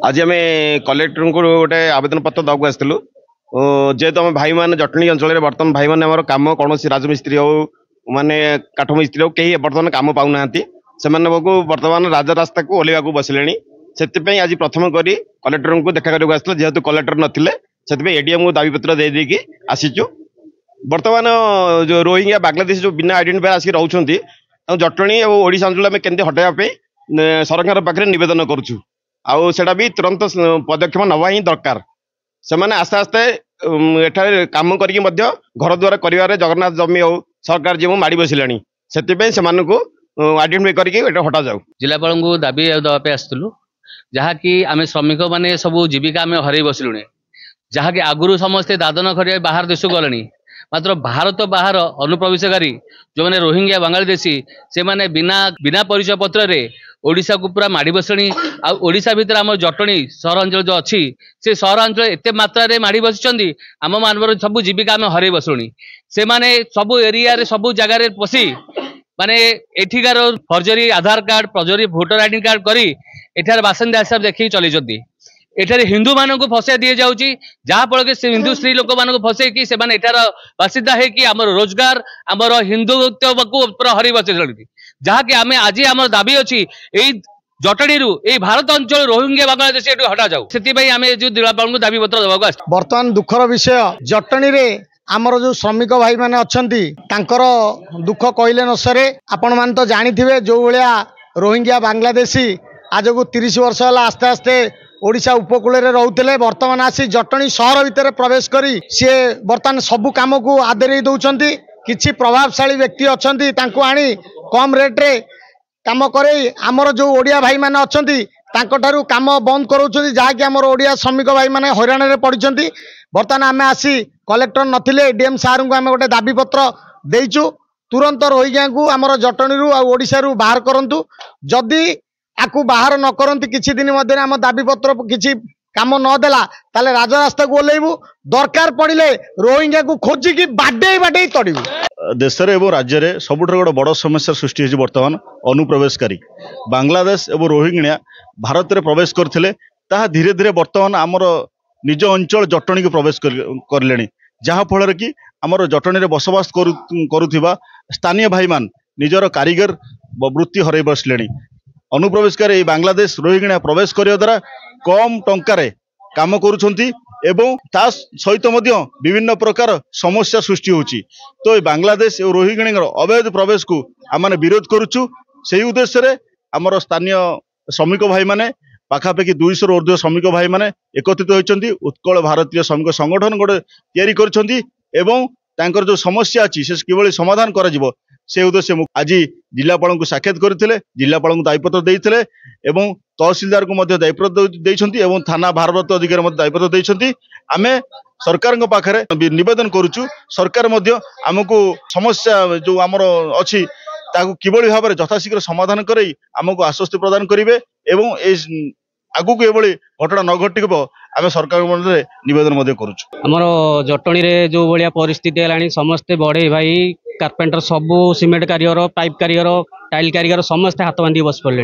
आज आम कलेक्टर को गोटे आवेदन पत्र दवाक आसलु जेहेतु आम भाई मैंने जटणी अंचल बर्तमान भाई मैंने कम कौन राजमिस्त्री हो माने काठ मिस्त्री हो कहीं बर्तमान कम पाऊना से बर्तमान राजरास्ता को ओल्हा बसिले से आज प्रथम कर कलेक्टर को देखा करने आसला जेहेतु कलेक्टर नथिले से एडीएम को दाबीपत्र देदेकी आसीचु। बर्तमान जो रोहिंग्या बांग्लादेश जो बिना आइडेंटिफायर आसिक रोचे जटणी और ओडिशा अंचल आम केमती हटाइवाई सरकार पाखे नवेदन करुचु आउटा भी तुरंत पदक्षेप नवा ही दरकार से आस्ते आस्ते एठारे काम करके घर द्वार कर जगन्नाथ जमी हो सरकार जी माड़ी बसिले से आइडेंटिफाई करके हटा जाऊ। जिलापाल को दाबी देवाई आसलु जहाँकि आम श्रमिक मैंने सब जीविका आम हर बसलुणी जहाँकि आगुरी समस्ते दादन कर बाहर देश को गले मात्र भारत बाहर अनुप्रवेशकारी जो मैंने रोहिंग्या बांग्लादेशी से माने बिना बिना परिचय पत्र रे ओडिशा को पूरा माड़ी बसणी ओडिशा भितर आम जटणी सहरांचल जो अच्छी से सहरांचल एत मात्रा माड़ी बसी आम मान सब जीविका आम हर बसुणी से माने सब एरिया रे सब जगार पशि माने एठिकार forgery Aadhaar card forgery voter ID card करी एठार बासिंदा हिसाब देखिए चलती एठारे हिंदू मानक फसाई दी जाऊँगी जहाँफल से हिंदू स्त्री लोक मान फसैकी से एठार बासिंदा होगी आमर रोजगार आमर हिंदुत्व को पूरा हर बचे जहाँकि आम आज आम दाबी अच्छी जटणी भारत अंचल रोहिंग्या बांग्लादेश हटा जाऊ से आम जो जिलापाल को दाबी पत्र देवा बर्तमान दुखर विषय जटणी रे आमर जो श्रमिक भाई मैंने अच्छा दुख कहले न सरे आपण मान तो जानी जो भाया रोहिंग्या बांग्लादेशी आज को 30 वर्ष है आस्ते आस्ते ओडिशा उपकूल रोते बर्तमान आसी जटणी सहर भितर प्रवेश करी सी बर्तमान सबू कम को आदर दौरान किसी प्रभावशाली व्यक्ति अच्छा आनी कम रेट्रे कम कर आमर जो ओडिया भाई मैंने अच्छा कम बंद कराऊँ जहाँकि आमर ओडिया श्रमिक भाई मैंने हैरान पड़ते बर्तमान आम आसी कलेक्टर नथिले डीएम सार को आम गोटे दाबी पत्र देचु तुरंत रोहिंग्या को आमर जटणी ओडिशा बाहर करंतु जदि आपको बाहर न करती किसी दिन मध्य आम दाबी पत्र किसी काम नदेला ताले राजरास्ता को ओल्लैबू दरकार पड़े रोहिंग्या को खोजिकी बाडे बाडे तड़ू। देश एवं राज्य में सबुठ गोटे बड़ समस्या सृष्टि होती बर्तमान अनुप्रवेशकारी बांग्लादेश एवं रोहिंग्या भारत में प्रवेश करते धीरे धीरे बर्तमान आमर निज अंचल जटणी को प्रवेश करले जहाँफल कि आमर जटणी में बसवास करुवा स्थानीय भाई मान निजर कारीगर वृत्ति हर बसले अनुप्रवेशकारी बांग्लादेश रोहिंग्या प्रवेश करने द्वारा कम टंकार काम करुछंती एवं ता सहित विभिन्न प्रकार समस्या सृष्टि होची तो बांग्लादेश और रोहिंग्या अवैध प्रवेश को आम विरोध करुचु से उद्देश्य आमर स्थानीय श्रमिक भाई माने पाखापाखि 200 ऊर्ध्व श्रमिक भाई माने एकत्रित होती उत्कल भारतीय श्रमिक संगठन गोटे तैयारी करछंती एवं तांकर जो समस्या अच्छी से किभली समाधान करा जिवो से उद्देश्य आज जिलापाल को साक्षात करते जिलापाल को दायीपत्र देते एवं तहसीलदार को दायीपत्र देइछंती एवं थाना भारत अधिकारी दायीपत्र देइछंती आमे सरकार पाखे निवेदन करुचु सरकार आमको समस्या जो आमर अच्छी किभली भाव में यथाशीघ्र समाधान कर आमको आश्वस्ति प्रदान करेंगे एवं आगु को ये घटना न घटिब आम सरकार नवेदन करुचु। जटणी रे जो भाया परिस्थिति है समस्ते बढ़े भाई कार्पेंटर सबू सीमेंट कारीगर पाइप कारीगर टाइल कारीगर समस्ते हाथ बांधी बस पड़े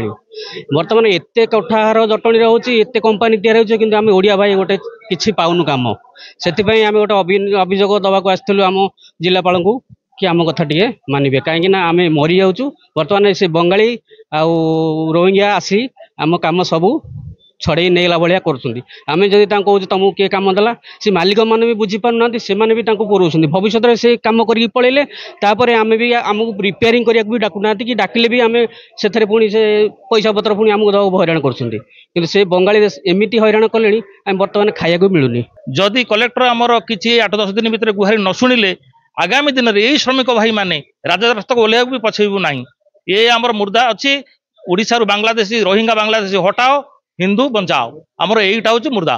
बर्तमान एत कोठार जटणी रोचे एत कंपानी तैयारी कि आम ओडिया भाई गोटे किसी पाऊनु कम से आम गोटे अभियोग दवाक आसलु आम जिलापाल को कि आम कथा टे मानवे कहीं आम मरी जाऊँ बर्तमान से बंगाली आउ रोहिंग्या आसी आम कम सबू छड़े नेला भाया करें जदि तुमको किए कम देला सी मालिक मैंने भी बुझीपार से भी पुरों भविष्य में से कम कर पलैले आम भी आमको रिपेयरिंग करने भी डाकुना कि डाकिले भी आम से पुणी से पैसा पत्र पुणी आमको दवा हैरान कर से बंगाली एमती हैरान कले बर्तमान खाया मिलूनी जदि कलेक्टर आमर किसी 8-10 दिन भितर गुहारी न शुणिले आगामी दिन में यही श्रमिक भाई मैंने राजरास्ता को ओल्हा भी पछेबू ना ये आमर मुर्दा अच्छी ओडिशा बांग्लादेशी रोहिंग्या बांग्लादेशी हटाओ हिंदू बचाओ आमर यहीटा हूँ मुर्दा।